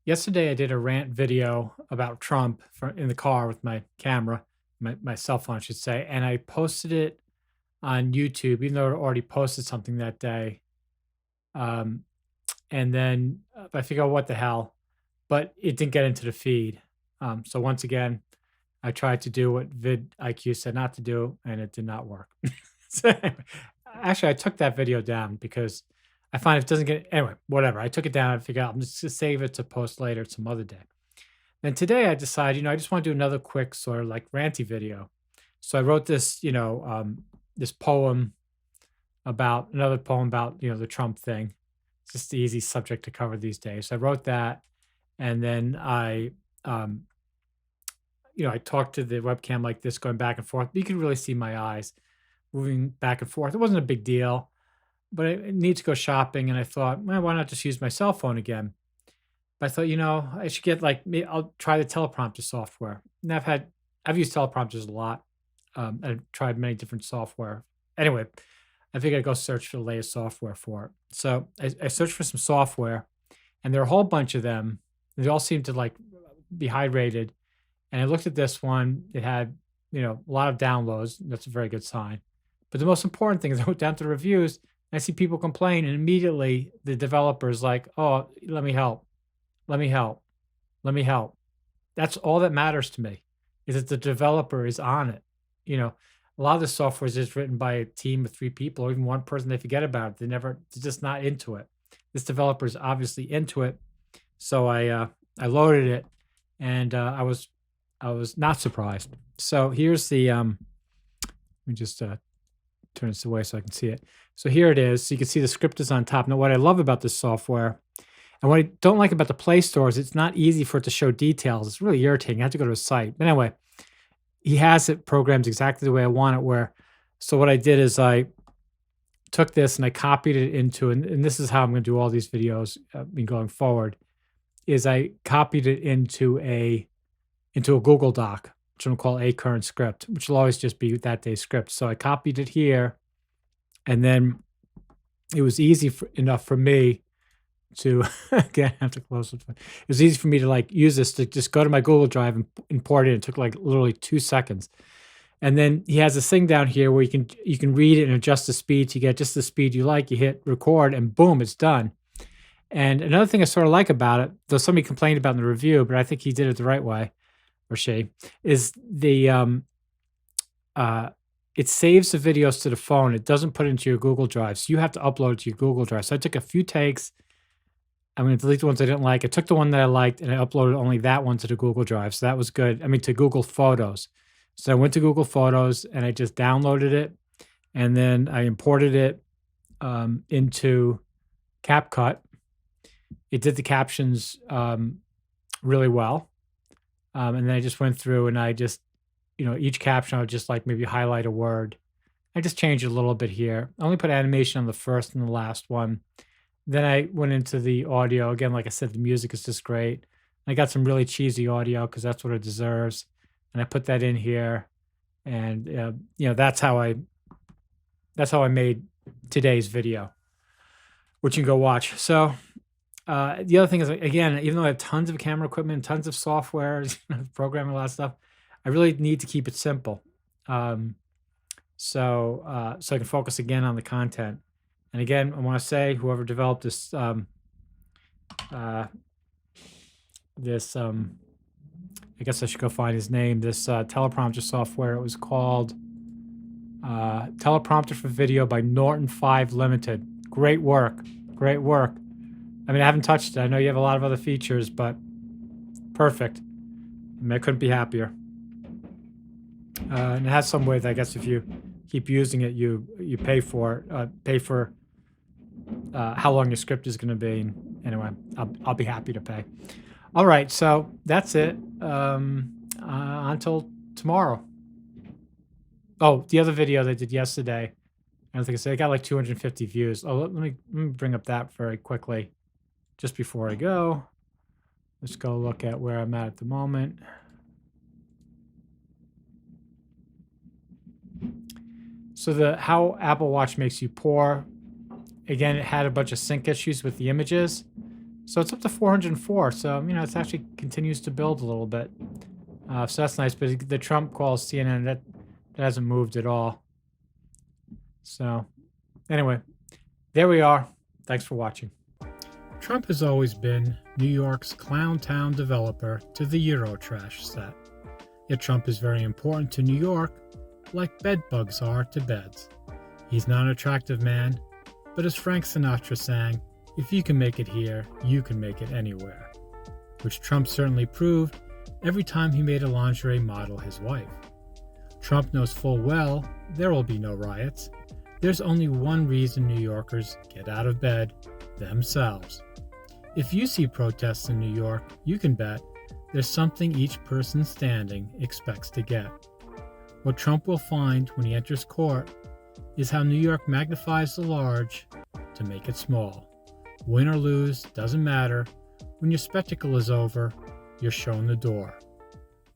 Yesterday, I did a rant video about Trump in the car with my camera, my cell phone, I should say, and I posted it on YouTube, even though I already posted something that day. Um, and then I figured, oh, what the hell? But it didn't get into the feed. So once again, I tried to do what vidIQ said not to do, and it did not work. So anyway, actually, I took that video down because I find if it doesn't get anyway, whatever. I took it down. I figured out I'm just gonna save it to post later some other day. And today I decided, I just want to do another quick sort of like ranty video. So I wrote this, this poem about another poem about, the Trump thing. It's just the easy subject to cover these days. So I wrote that, and then um, I talked to the webcam like this, going back and forth. You can really see my eyes moving back and forth. It wasn't a big deal, but I need to go shopping, and I thought, well, why not just use my cell phone again? But I thought, I should get I'll try the teleprompter software. And I've used teleprompters a lot. I've tried many different software. Anyway, I figured I'd go search for the latest software for it. So I searched for some software, and there are a whole bunch of them. They all seem to be high rated. And I looked at this one. It had, a lot of downloads. That's a very good sign. But the most important thing is I went down to the reviews, and I see people complain, and immediately the developer is like, "Oh, let me help. Let me help. Let me help." That's all that matters to me, is that the developer is on it. A lot of the software is just written by a team of 3 people or even 1 person. They forget about it. They're just not into it. This developer is obviously into it. So I loaded it, and I was not surprised. So here's the let me just turn this away so I can see it. So here it is. So you can see the script is on top. Now, what I love about this software and what I don't like about the Play Store is it's not easy for it to show details. It's really irritating. I have to go to a site. But anyway, he has it programmed exactly the way I want it. So what I did is I took this and I copied it into, and this is how I'm going to do all these videos going forward, is I copied it into a Google Doc, which I'm going to call a current script, which will always just be that day's script. So I copied it here, and then it was easy enough for me to again, I have to close it. It was easy for me to use this to just go to my Google Drive and import it. It took literally 2 seconds. And then he has this thing down here where you can read it and adjust the speed to get just the speed you like. You hit record and boom, it's done. And another thing I sort of like about it, though somebody complained about in the review, but I think he did it the right way, or she, is it saves the videos to the phone. It doesn't put it into your Google Drive. So you have to upload it to your Google Drive. So I took a few takes. I'm going to delete the ones I didn't like. I took the one that I liked, and I uploaded only that one to the Google Drive. So that was good. To Google Photos. So I went to Google Photos, and I just downloaded it, and then I imported it into CapCut. It did the captions really well. And then I just went through, and I just, each caption I would just maybe highlight a word. I just changed it a little bit here. I only put animation on the first and the last one. Then I went into the audio. Again, like I said, the music is just great. I got some really cheesy audio because that's what it deserves. And I put that in here. And, that's how I made today's video, which you can go watch. So the other thing is, again, even though I have tons of camera equipment, tons of software, programming, a lot of stuff, I really need to keep it simple. So I can focus again on the content. And again, I want to say, whoever developed this, I guess I should go find his name. This teleprompter software. It was called Teleprompter for Video by Norton 5 Limited. Great work. Great work. I haven't touched it. I know you have a lot of other features, but perfect. I couldn't be happier. And it has some way that I guess if you keep using it, you pay for how long your script is going to be. Anyway, I'll be happy to pay. All right, so that's it. Until tomorrow. Oh, the other video they did yesterday, I don't think I said, it got 250 views. Oh, let me bring up that very quickly. Just before I go, let's go look at where I'm at the moment. So how Apple Watch makes you poor. Again, it had a bunch of sync issues with the images. So it's up to 404. So, it's actually continues to build a little bit. So that's nice. But the Trump calls CNN, that hasn't moved at all. So anyway, there we are. Thanks for watching. Trump has always been New York's clown town developer to the Eurotrash set. Yet Trump is very important to New York, like bed bugs are to beds. He's not an attractive man, but as Frank Sinatra sang, if you can make it here, you can make it anywhere. Which Trump certainly proved every time he made a lingerie model his wife. Trump knows full well there will be no riots. There's only one reason New Yorkers get out of bed: themselves. If you see protests in New York, you can bet there's something each person standing expects to get. What Trump will find when he enters court is how New York magnifies the large to make it small. Win or lose, doesn't matter. When your spectacle is over, you're shown the door.